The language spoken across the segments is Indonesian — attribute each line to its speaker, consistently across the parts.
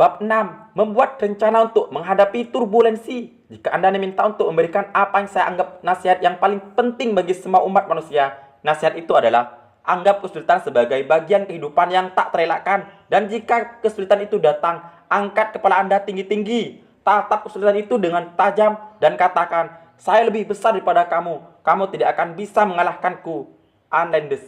Speaker 1: Bab 6. Membuat rencana untuk menghadapi turbulensi. Jika Anda diminta untuk memberikan apa yang saya anggap nasihat yang paling penting bagi semua umat manusia, nasihat itu adalah anggap kesulitan sebagai bagian kehidupan yang tak terelakkan. Dan jika kesulitan itu datang, angkat kepala Anda tinggi-tinggi. Tatap kesulitan itu dengan tajam dan katakan, saya lebih besar daripada kamu. Kamu tidak akan bisa mengalahkanku. Unlandes.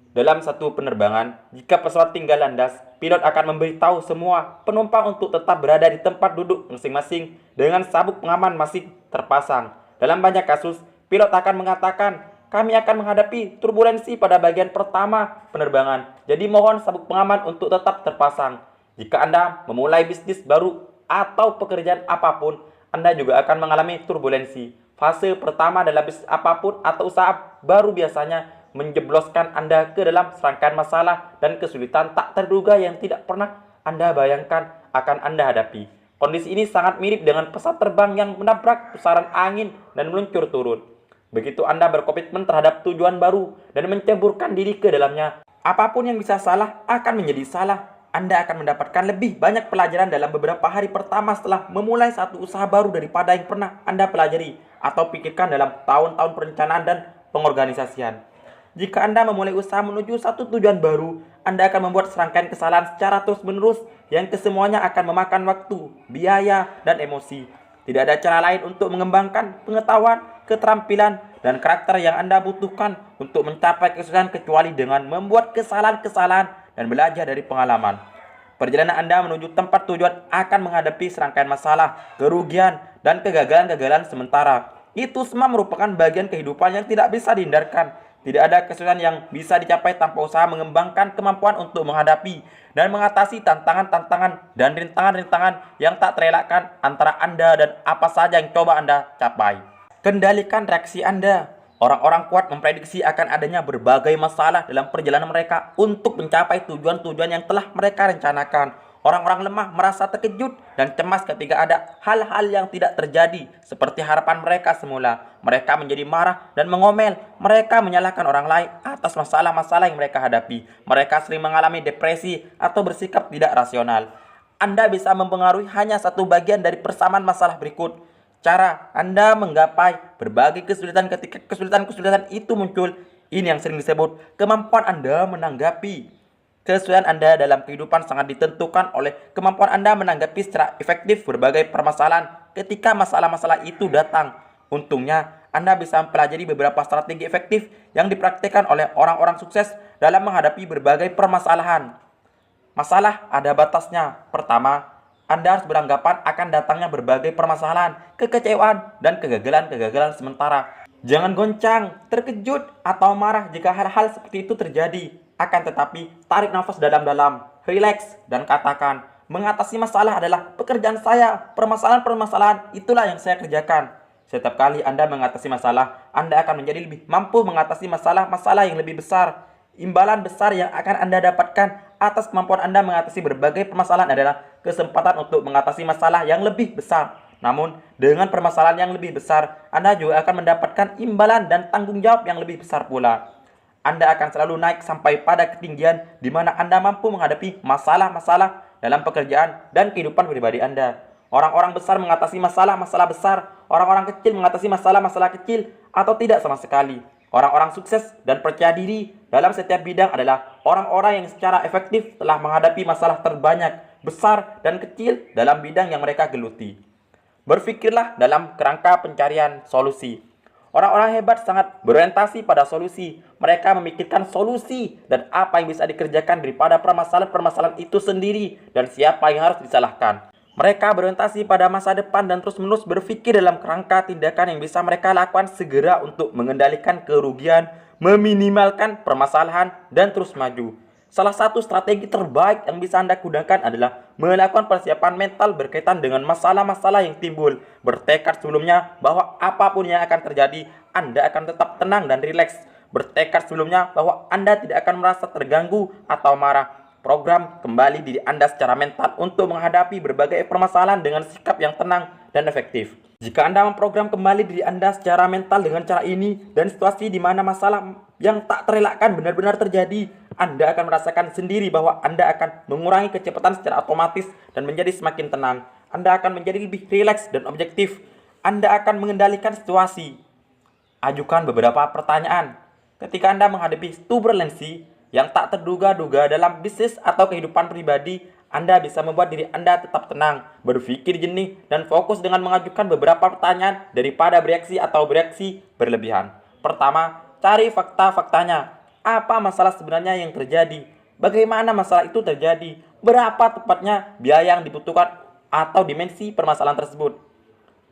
Speaker 1: Dalam satu penerbangan, jika pesawat tinggal landas, pilot akan memberitahu semua penumpang untuk tetap berada di tempat duduk masing-masing dengan sabuk pengaman masih terpasang. Dalam banyak kasus, pilot akan mengatakan, kami akan menghadapi turbulensi pada bagian pertama penerbangan. Jadi mohon sabuk pengaman untuk tetap terpasang. Jika Anda memulai bisnis baru atau pekerjaan apapun, Anda juga akan mengalami turbulensi. Fase pertama dalam bisnis apapun atau usaha baru biasanya menjebloskan Anda ke dalam serangkaian masalah dan kesulitan tak terduga yang tidak pernah Anda bayangkan akan Anda hadapi. Kondisi ini sangat mirip dengan pesawat terbang yang menabrak pusaran angin dan meluncur turun. Begitu Anda berkomitmen terhadap tujuan baru dan menceburkan diri ke dalamnya, apapun yang bisa salah akan menjadi salah. Anda akan mendapatkan lebih banyak pelajaran dalam beberapa hari pertama setelah memulai satu usaha baru daripada yang pernah Anda pelajari atau pikirkan dalam tahun-tahun perencanaan dan pengorganisasian. Jika Anda memulai usaha menuju satu tujuan baru, Anda akan membuat serangkaian kesalahan secara terus-menerus yang kesemuanya akan memakan waktu, biaya, dan emosi. Tidak ada cara lain untuk mengembangkan pengetahuan, keterampilan, dan karakter yang Anda butuhkan untuk mencapai kesuksesan kecuali dengan membuat kesalahan-kesalahan dan belajar dari pengalaman. Perjalanan Anda menuju tempat tujuan akan menghadapi serangkaian masalah, kerugian, dan kegagalan-kegagalan sementara. Itu semua merupakan bagian kehidupan yang tidak bisa dihindarkan. Tidak ada kesuksesan yang bisa dicapai tanpa usaha mengembangkan kemampuan untuk menghadapi dan mengatasi tantangan-tantangan dan rintangan-rintangan yang tak terelakkan antara Anda dan apa saja yang coba Anda capai. Kendalikan reaksi Anda. Orang-orang kuat memprediksi akan adanya berbagai masalah dalam perjalanan mereka untuk mencapai tujuan-tujuan yang telah mereka rencanakan. Orang-orang lemah merasa terkejut dan cemas ketika ada hal-hal yang tidak terjadi seperti harapan mereka semula. Mereka menjadi marah dan mengomel. Mereka menyalahkan orang lain atas masalah-masalah yang mereka hadapi. Mereka sering mengalami depresi atau bersikap tidak rasional. Anda bisa mempengaruhi hanya satu bagian dari persamaan masalah berikut. Cara Anda menggapai berbagai kesulitan ketika kesulitan-kesulitan itu muncul. Ini yang sering disebut kemampuan Anda menanggapi. Kesuksesan Anda dalam kehidupan sangat ditentukan oleh kemampuan Anda menanggapi secara efektif berbagai permasalahan ketika masalah-masalah itu datang. Untungnya, Anda bisa mempelajari beberapa strategi efektif yang dipraktikkan oleh orang-orang sukses dalam menghadapi berbagai permasalahan. Masalah ada batasnya. Pertama, Anda harus beranggapan akan datangnya berbagai permasalahan, kekecewaan, dan kegagalan-kegagalan sementara. Jangan goncang, terkejut, atau marah jika hal-hal seperti itu terjadi. Akan tetapi, tarik nafas dalam-dalam, rileks, dan katakan, mengatasi masalah adalah pekerjaan saya. Permasalahan-permasalahan itulah yang saya kerjakan. Setiap kali Anda mengatasi masalah, Anda akan menjadi lebih mampu mengatasi masalah-masalah yang lebih besar. Imbalan besar yang akan Anda dapatkan atas kemampuan Anda mengatasi berbagai permasalahan adalah kesempatan untuk mengatasi masalah yang lebih besar. Namun, dengan permasalahan yang lebih besar, Anda juga akan mendapatkan imbalan dan tanggung jawab yang lebih besar pula. Anda akan selalu naik sampai pada ketinggian di mana Anda mampu menghadapi masalah-masalah dalam pekerjaan dan kehidupan pribadi Anda. Orang-orang besar mengatasi masalah-masalah besar, orang-orang kecil mengatasi masalah-masalah kecil, atau tidak sama sekali. Orang-orang sukses dan percaya diri dalam setiap bidang adalah orang-orang yang secara efektif telah menghadapi masalah terbanyak, besar, dan kecil dalam bidang yang mereka geluti. Berpikirlah dalam kerangka pencarian solusi. Orang-orang hebat sangat berorientasi pada solusi. Mereka memikirkan solusi dan apa yang bisa dikerjakan daripada permasalahan-permasalahan itu sendiri dan siapa yang harus disalahkan. Mereka berorientasi pada masa depan dan terus-menerus berpikir dalam kerangka tindakan yang bisa mereka lakukan segera untuk mengendalikan kerugian, meminimalkan permasalahan, dan terus maju. Salah satu strategi terbaik yang bisa Anda gunakan adalah melakukan persiapan mental berkaitan dengan masalah-masalah yang timbul. Bertekad sebelumnya bahwa apapun yang akan terjadi, Anda akan tetap tenang dan rileks. Bertekad sebelumnya bahwa Anda tidak akan merasa terganggu atau marah. Program kembali diri Anda secara mental untuk menghadapi berbagai permasalahan dengan sikap yang tenang dan efektif. Jika Anda memprogram kembali diri Anda secara mental dengan cara ini dan situasi di mana masalah yang tak terelakkan benar-benar terjadi. Anda akan merasakan sendiri bahwa Anda akan mengurangi kecepatan secara otomatis dan menjadi semakin tenang. Anda akan menjadi lebih rileks dan objektif. Anda akan mengendalikan situasi. Ajukan beberapa pertanyaan. Ketika Anda menghadapi turbulensi yang tak terduga-duga dalam bisnis atau kehidupan pribadi, Anda bisa membuat diri Anda tetap tenang, berpikir jernih, dan fokus dengan mengajukan beberapa pertanyaan daripada bereaksi atau bereaksi berlebihan. Pertama, cari fakta-faktanya. Apa masalah sebenarnya yang terjadi? Bagaimana masalah itu terjadi? Berapa tepatnya biaya yang dibutuhkan atau dimensi permasalahan tersebut?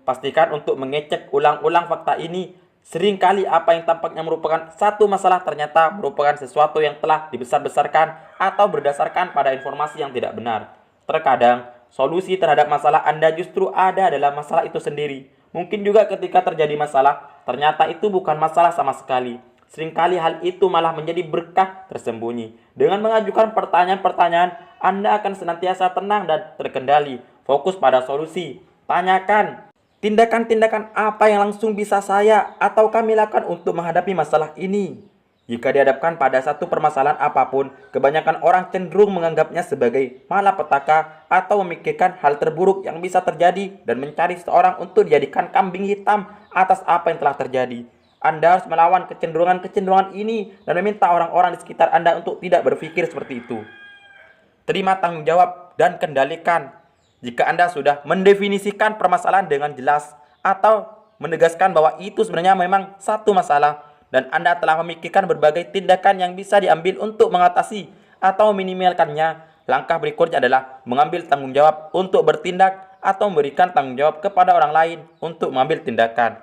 Speaker 1: Pastikan untuk mengecek ulang-ulang fakta ini. Seringkali apa yang tampaknya merupakan satu masalah ternyata merupakan sesuatu yang telah dibesar-besarkan atau berdasarkan pada informasi yang tidak benar. Terkadang, solusi terhadap masalah Anda justru ada dalam masalah itu sendiri. Mungkin juga ketika terjadi masalah, ternyata itu bukan masalah sama sekali. Seringkali hal itu malah menjadi berkah tersembunyi. Dengan mengajukan pertanyaan-pertanyaan, Anda akan senantiasa tenang dan terkendali. Fokus pada solusi. Tanyakan, tindakan-tindakan apa yang langsung bisa saya atau kami lakukan untuk menghadapi masalah ini? Jika dihadapkan pada satu permasalahan apapun, kebanyakan orang cenderung menganggapnya sebagai malapetaka atau memikirkan hal terburuk yang bisa terjadi dan mencari seseorang untuk dijadikan kambing hitam atas apa yang telah terjadi. Anda harus melawan kecenderungan-kecenderungan ini dan meminta orang-orang di sekitar Anda untuk tidak berpikir seperti itu. Terima tanggung jawab dan kendalikan. Jika Anda sudah mendefinisikan permasalahan dengan jelas atau menegaskan bahwa itu sebenarnya memang satu masalah dan Anda telah memikirkan berbagai tindakan yang bisa diambil untuk mengatasi atau meminimalkannya, langkah berikutnya adalah mengambil tanggung jawab untuk bertindak atau memberikan tanggung jawab kepada orang lain untuk mengambil tindakan.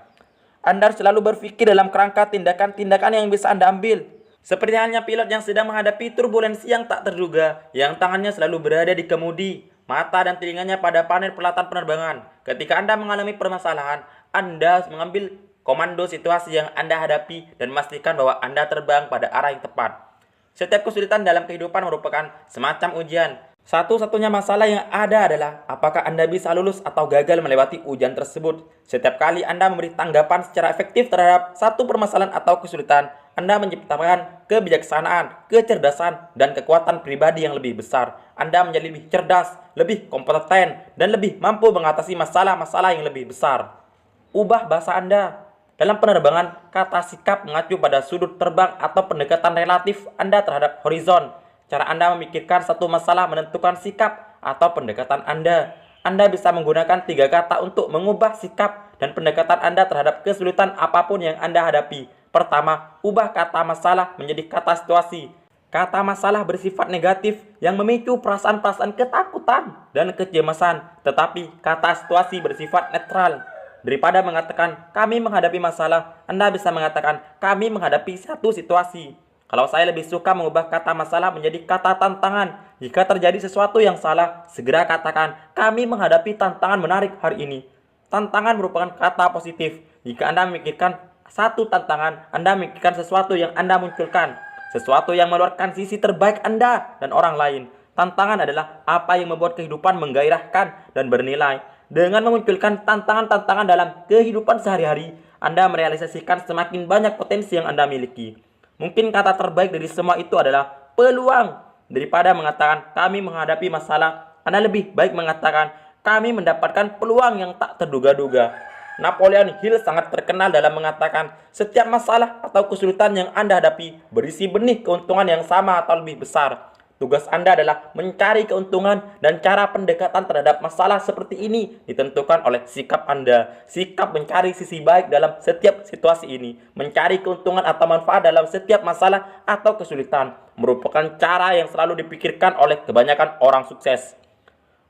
Speaker 1: Anda harus selalu berpikir dalam kerangka tindakan-tindakan yang bisa Anda ambil. Seperti halnya pilot yang sedang menghadapi turbulensi yang tak terduga, yang tangannya selalu berada di kemudi, mata dan telinganya pada panel peralatan penerbangan. Ketika Anda mengalami permasalahan, Anda harus mengambil komando situasi yang Anda hadapi dan memastikan bahwa Anda terbang pada arah yang tepat. Setiap kesulitan dalam kehidupan merupakan semacam ujian. Satu-satunya masalah yang ada adalah apakah Anda bisa lulus atau gagal melewati ujian tersebut. Setiap kali Anda memberi tanggapan secara efektif terhadap satu permasalahan atau kesulitan, Anda menciptakan kebijaksanaan, kecerdasan, dan kekuatan pribadi yang lebih besar. Anda menjadi lebih cerdas, lebih kompeten, dan lebih mampu mengatasi masalah-masalah yang lebih besar. Ubah bahasa Anda. Dalam penerbangan, kata sikap mengacu pada sudut terbang atau pendekatan relatif Anda terhadap horizon. Cara Anda memikirkan satu masalah menentukan sikap atau pendekatan Anda. Anda bisa menggunakan 3 kata untuk mengubah sikap dan pendekatan Anda terhadap kesulitan apapun yang Anda hadapi. Pertama, ubah kata masalah menjadi kata situasi. Kata masalah bersifat negatif yang memicu perasaan-perasaan ketakutan dan kecemasan, tetapi kata situasi bersifat netral. Daripada mengatakan kami menghadapi masalah, Anda bisa mengatakan kami menghadapi satu situasi. Kalau saya lebih suka mengubah kata masalah menjadi kata tantangan. Jika terjadi sesuatu yang salah, segera katakan kami menghadapi tantangan menarik hari ini. Tantangan merupakan kata positif. Jika Anda memikirkan satu tantangan, Anda memikirkan sesuatu yang Anda munculkan. Sesuatu yang mengeluarkan sisi terbaik Anda dan orang lain. Tantangan adalah apa yang membuat kehidupan menggairahkan dan bernilai. Dengan memunculkan tantangan-tantangan dalam kehidupan sehari-hari, Anda merealisasikan semakin banyak potensi yang Anda miliki. Mungkin kata terbaik dari semua itu adalah peluang. Daripada mengatakan kami menghadapi masalah, Anda lebih baik mengatakan kami mendapatkan peluang yang tak terduga-duga. Napoleon Hill sangat terkenal dalam mengatakan setiap masalah atau kesulitan yang Anda hadapi berisi benih keuntungan yang sama atau lebih besar. Tugas Anda adalah mencari keuntungan dan cara pendekatan terhadap masalah seperti ini ditentukan oleh sikap Anda. Sikap mencari sisi baik dalam setiap situasi ini, mencari keuntungan atau manfaat dalam setiap masalah atau kesulitan, merupakan cara yang selalu dipikirkan oleh kebanyakan orang sukses.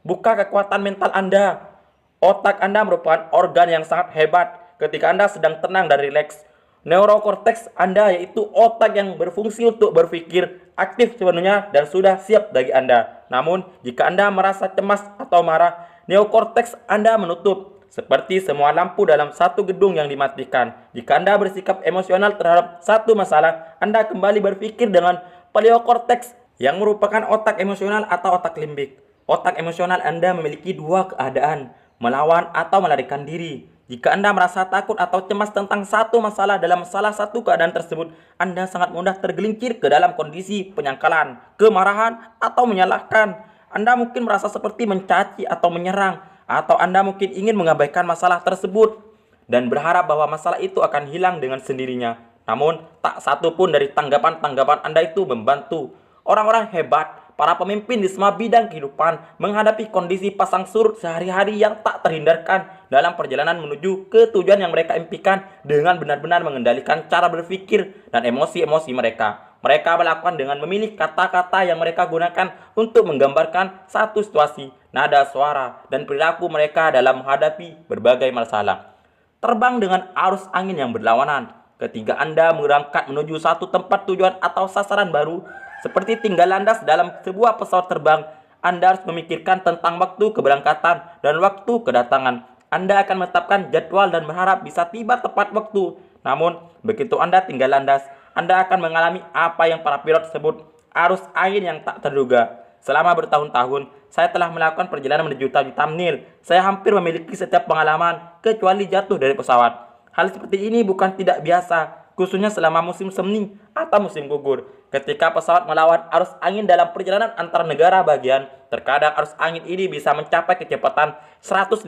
Speaker 1: Buka kekuatan mental Anda. Otak Anda merupakan organ yang sangat hebat ketika Anda sedang tenang dan rileks. Neurokorteks Anda yaitu otak yang berfungsi untuk berpikir aktif sepenuhnya dan sudah siap bagi Anda. Namun, jika Anda merasa cemas atau marah, neokorteks Anda menutup. Seperti semua lampu dalam satu gedung yang dimatikan. Jika Anda bersikap emosional terhadap satu masalah, Anda kembali berpikir dengan pleokorteks yang merupakan otak emosional atau otak limbik. Otak emosional Anda memiliki 2 keadaan, melawan atau melarikan diri. Jika Anda merasa takut atau cemas tentang satu masalah dalam salah satu keadaan tersebut, Anda sangat mudah tergelincir ke dalam kondisi penyangkalan, kemarahan, atau menyalahkan. Anda mungkin merasa seperti mencaci atau menyerang, atau Anda mungkin ingin mengabaikan masalah tersebut dan berharap bahwa masalah itu akan hilang dengan sendirinya. Namun, tak satu pun dari tanggapan-tanggapan Anda itu membantu. Orang-orang hebat, para pemimpin di semua bidang kehidupan menghadapi kondisi pasang surut sehari-hari yang tak terhindarkan dalam perjalanan menuju ke tujuan yang mereka impikan dengan benar-benar mengendalikan cara berpikir dan emosi-emosi mereka. Mereka melakukan dengan memilih kata-kata yang mereka gunakan untuk menggambarkan satu situasi, nada suara, dan perilaku mereka dalam menghadapi berbagai masalah. Terbang dengan arus angin yang berlawanan. Ketika Anda berangkat menuju satu tempat tujuan atau sasaran baru, seperti tinggal landas dalam sebuah pesawat terbang, Anda harus memikirkan tentang waktu keberangkatan dan waktu kedatangan. Anda akan menetapkan jadwal dan berharap bisa tiba tepat waktu. Namun, begitu Anda tinggal landas, Anda akan mengalami apa yang para pilot sebut arus angin yang tak terduga. Selama bertahun-tahun, saya telah melakukan perjalanan menuju Tamnil. Saya hampir memiliki setiap pengalaman, kecuali jatuh dari pesawat. Hal seperti ini bukan tidak biasa, khususnya selama musim semi atau musim gugur. Ketika pesawat melawan arus angin dalam perjalanan antar negara bagian, terkadang arus angin ini bisa mencapai kecepatan 150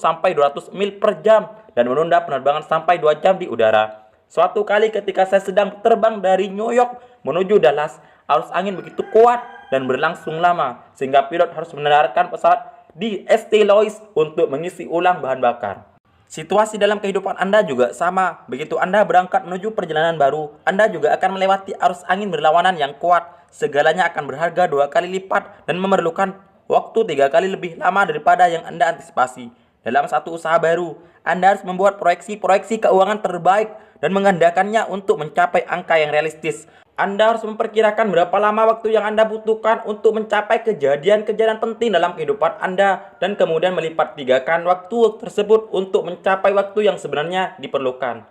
Speaker 1: sampai 200 mil per jam dan menunda penerbangan sampai 2 jam di udara. Suatu kali ketika saya sedang terbang dari New York menuju Dallas, arus angin begitu kuat dan berlangsung lama sehingga pilot harus mendaratkan pesawat di St. Louis untuk mengisi ulang bahan bakar. Situasi dalam kehidupan Anda juga sama. Begitu Anda berangkat menuju perjalanan baru, Anda juga akan melewati arus angin berlawanan yang kuat. Segalanya akan berharga 2 kali lipat dan memerlukan waktu 3 kali lebih lama daripada yang Anda antisipasi. Dalam satu usaha baru, Anda harus membuat proyeksi keuangan terbaik dan menggandakannya untuk mencapai angka yang realistis. Anda harus memperkirakan berapa lama waktu yang Anda butuhkan untuk mencapai kejadian-kejadian penting dalam kehidupan Anda dan kemudian melipat tigakan waktu tersebut untuk mencapai waktu yang sebenarnya diperlukan.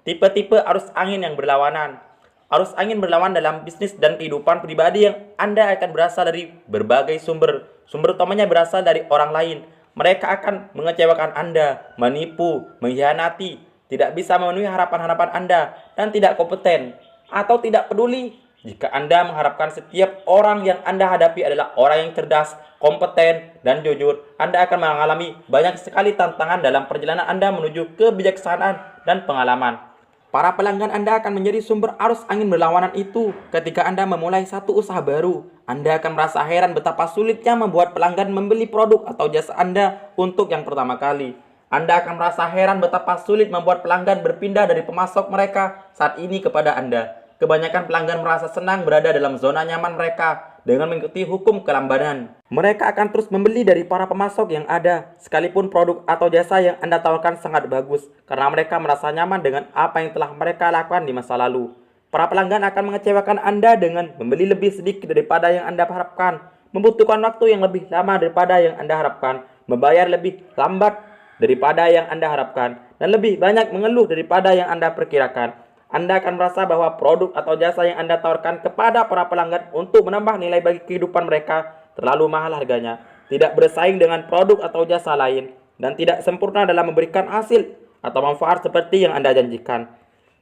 Speaker 1: Tipe-tipe arus angin yang berlawanan. Arus angin berlawan dalam bisnis dan kehidupan pribadi yang Anda akan berasal dari berbagai sumber. Sumber utamanya berasal dari orang lain. Mereka akan mengecewakan Anda, menipu, mengkhianati, tidak bisa memenuhi harapan-harapan Anda, dan tidak kompeten atau tidak peduli. Jika Anda mengharapkan setiap orang yang Anda hadapi adalah orang yang cerdas, kompeten, dan jujur, Anda akan mengalami banyak sekali tantangan dalam perjalanan Anda menuju kebijaksanaan dan pengalaman. Para pelanggan Anda akan menjadi sumber arus angin berlawanan itu. Ketika Anda memulai satu usaha baru, Anda akan merasa heran betapa sulitnya membuat pelanggan membeli produk atau jasa Anda untuk yang pertama kali. Anda akan merasa heran betapa sulit membuat pelanggan berpindah dari pemasok mereka saat ini kepada Anda. Kebanyakan pelanggan merasa senang berada dalam zona nyaman mereka dengan mengikuti hukum kelambanan. Mereka akan terus membeli dari para pemasok yang ada, sekalipun produk atau jasa yang Anda tawarkan sangat bagus, karena mereka merasa nyaman dengan apa yang telah mereka lakukan di masa lalu. Para pelanggan akan mengecewakan Anda dengan membeli lebih sedikit daripada yang Anda harapkan, membutuhkan waktu yang lebih lama daripada yang Anda harapkan, membayar lebih lambat daripada yang Anda harapkan, dan lebih banyak mengeluh daripada yang Anda perkirakan. Anda akan merasa bahwa produk atau jasa yang Anda tawarkan kepada para pelanggan untuk menambah nilai bagi kehidupan mereka terlalu mahal harganya, tidak bersaing dengan produk atau jasa lain, dan tidak sempurna dalam memberikan hasil atau manfaat seperti yang Anda janjikan.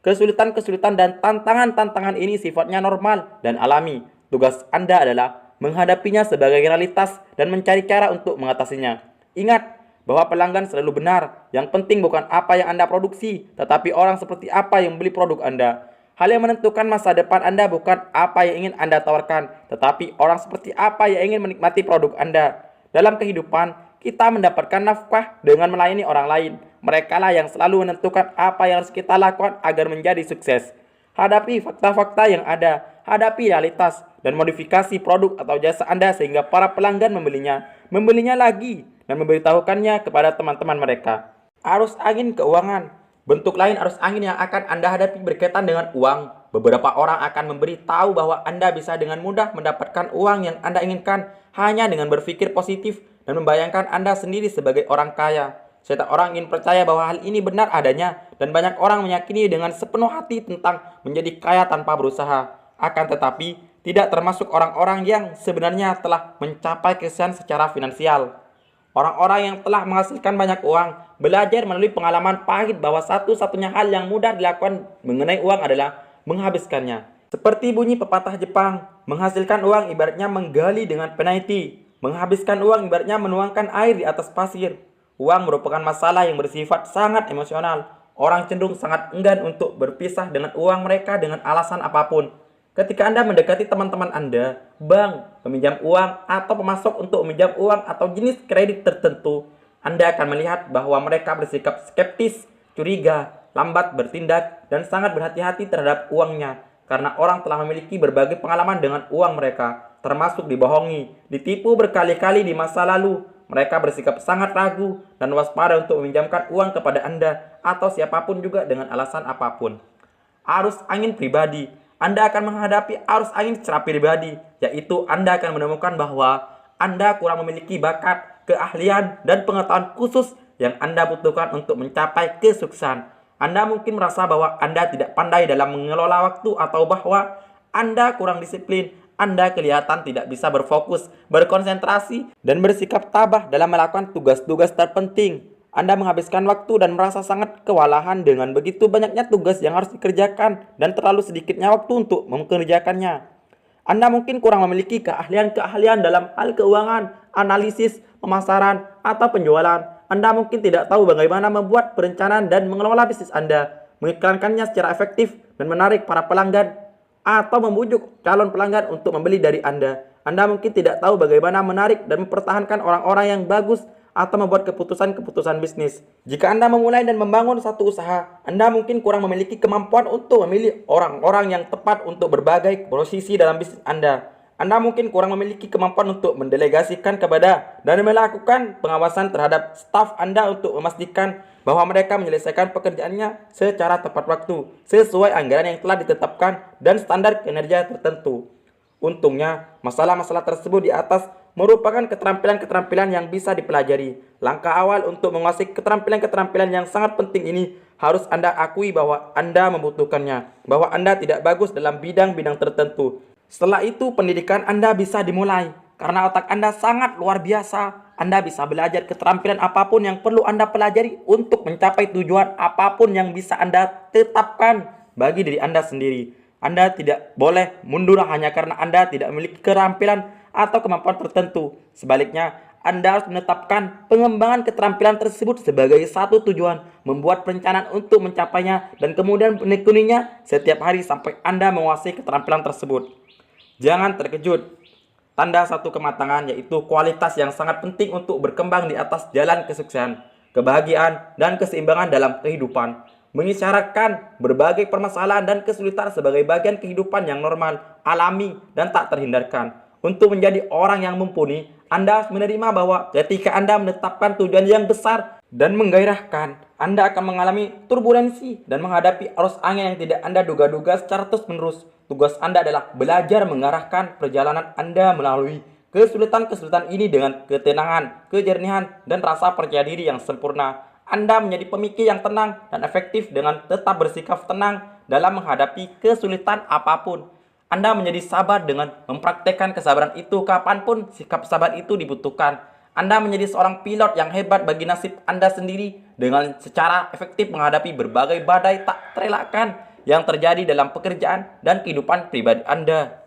Speaker 1: Kesulitan-kesulitan dan tantangan-tantangan ini sifatnya normal dan alami. Tugas Anda adalah menghadapinya sebagai realitas dan mencari cara untuk mengatasinya. Ingat bahwa pelanggan selalu benar. Yang penting bukan apa yang Anda produksi, tetapi orang seperti apa yang beli produk Anda. Hal yang menentukan masa depan Anda bukan apa yang ingin Anda tawarkan, tetapi orang seperti apa yang ingin menikmati produk Anda. Dalam kehidupan, kita mendapatkan nafkah dengan melayani orang lain. Mereka lah yang selalu menentukan apa yang harus kita lakukan agar menjadi sukses. Hadapi fakta-fakta yang ada, hadapi realitas, dan modifikasi produk atau jasa Anda sehingga para pelanggan membelinya lagi, dan memberitahukannya kepada teman-teman mereka. Arus angin keuangan. Bentuk lain arus angin yang akan Anda hadapi berkaitan dengan uang. Beberapa orang akan memberitahu bahwa Anda bisa dengan mudah mendapatkan uang yang Anda inginkan hanya dengan berpikir positif dan membayangkan Anda sendiri sebagai orang kaya. Setiap orang ingin percaya bahwa hal ini benar adanya, dan banyak orang meyakini dengan sepenuh hati tentang menjadi kaya tanpa berusaha. Akan tetapi, tidak termasuk orang-orang yang sebenarnya telah mencapai kesuksesan secara finansial. Orang-orang yang telah menghasilkan banyak uang belajar melalui pengalaman pahit bahwa satu-satunya hal yang mudah dilakukan mengenai uang adalah menghabiskannya. Seperti bunyi pepatah Jepang, menghasilkan uang ibaratnya menggali dengan peniti, menghabiskan uang ibaratnya menuangkan air di atas pasir. Uang merupakan masalah yang bersifat sangat emosional. Orang cenderung sangat enggan untuk berpisah dengan uang mereka dengan alasan apapun. Ketika Anda mendekati teman-teman Anda, bank, peminjam uang, atau pemasok untuk meminjam uang atau jenis kredit tertentu, Anda akan melihat bahwa mereka bersikap skeptis, curiga, lambat bertindak, dan sangat berhati-hati terhadap uangnya. Karena orang telah memiliki berbagai pengalaman dengan uang mereka, termasuk dibohongi, ditipu berkali-kali di masa lalu. Mereka bersikap sangat ragu dan waspada untuk meminjamkan uang kepada Anda atau siapapun juga dengan alasan apapun. Arus angin pribadi. Anda akan menghadapi arus angin secara pribadi, yaitu Anda akan menemukan bahwa Anda kurang memiliki bakat, keahlian, dan pengetahuan khusus yang Anda butuhkan untuk mencapai kesuksesan. Anda mungkin merasa bahwa Anda tidak pandai dalam mengelola waktu atau bahwa Anda kurang disiplin. Anda kelihatan tidak bisa berfokus, berkonsentrasi, dan bersikap tabah dalam melakukan tugas-tugas terpenting. Anda menghabiskan waktu dan merasa sangat kewalahan dengan begitu banyaknya tugas yang harus dikerjakan dan terlalu sedikitnya waktu untuk mengerjakannya. Anda mungkin kurang memiliki keahlian-keahlian dalam hal keuangan, analisis, pemasaran, atau penjualan. Anda mungkin tidak tahu bagaimana membuat perencanaan dan mengelola bisnis Anda, mengiklankannya secara efektif dan menarik para pelanggan, atau membujuk calon pelanggan untuk membeli dari Anda. Anda mungkin tidak tahu bagaimana menarik dan mempertahankan orang-orang yang bagus atau membuat keputusan-keputusan bisnis. Jika Anda memulai dan membangun satu usaha, Anda mungkin kurang memiliki kemampuan untuk memilih orang-orang yang tepat untuk berbagai posisi dalam bisnis Anda. Anda mungkin kurang memiliki kemampuan untuk mendelegasikan kepada dan melakukan pengawasan terhadap staf Anda untuk memastikan bahwa mereka menyelesaikan pekerjaannya secara tepat waktu, sesuai anggaran yang telah ditetapkan dan standar kinerja tertentu. Untungnya, masalah-masalah tersebut di atas merupakan keterampilan-keterampilan yang bisa dipelajari. Langkah awal untuk menguasai keterampilan-keterampilan yang sangat penting ini harus Anda akui bahwa Anda membutuhkannya, bahwa Anda tidak bagus dalam bidang-bidang tertentu. Setelah itu, pendidikan Anda bisa dimulai. Karena otak Anda sangat luar biasa, Anda bisa belajar keterampilan apapun yang perlu Anda pelajari untuk mencapai tujuan apapun yang bisa Anda tetapkan bagi diri Anda sendiri. Anda tidak boleh mundur hanya karena Anda tidak memiliki keterampilan atau kemampuan tertentu. Sebaliknya, Anda harus menetapkan pengembangan keterampilan tersebut sebagai satu tujuan, membuat perencanaan untuk mencapainya, dan kemudian menekuninya setiap hari sampai Anda menguasai keterampilan tersebut. Jangan terkejut. Tanda satu kematangan yaitu kualitas yang sangat penting untuk berkembang di atas jalan kesuksesan, kebahagiaan, dan keseimbangan dalam kehidupan. Mengisyaratkan berbagai permasalahan dan kesulitan sebagai bagian kehidupan yang normal, alami, dan tak terhindarkan. Untuk menjadi orang yang mumpuni, Anda harus menerima bahwa ketika Anda menetapkan tujuan yang besar dan menggairahkan, Anda akan mengalami turbulensi dan menghadapi arus angin yang tidak Anda duga-duga secara terus-menerus. Tugas Anda adalah belajar mengarahkan perjalanan Anda melalui kesulitan-kesulitan ini dengan ketenangan, kejernihan, dan rasa percaya diri yang sempurna. Anda menjadi pemikir yang tenang dan efektif dengan tetap bersikap tenang dalam menghadapi kesulitan apapun. Anda menjadi sabar dengan mempraktekkan kesabaran itu kapanpun sikap sabar itu dibutuhkan. Anda menjadi seorang pilot yang hebat bagi nasib Anda sendiri dengan secara efektif menghadapi berbagai badai tak terelakkan yang terjadi dalam pekerjaan dan kehidupan pribadi Anda.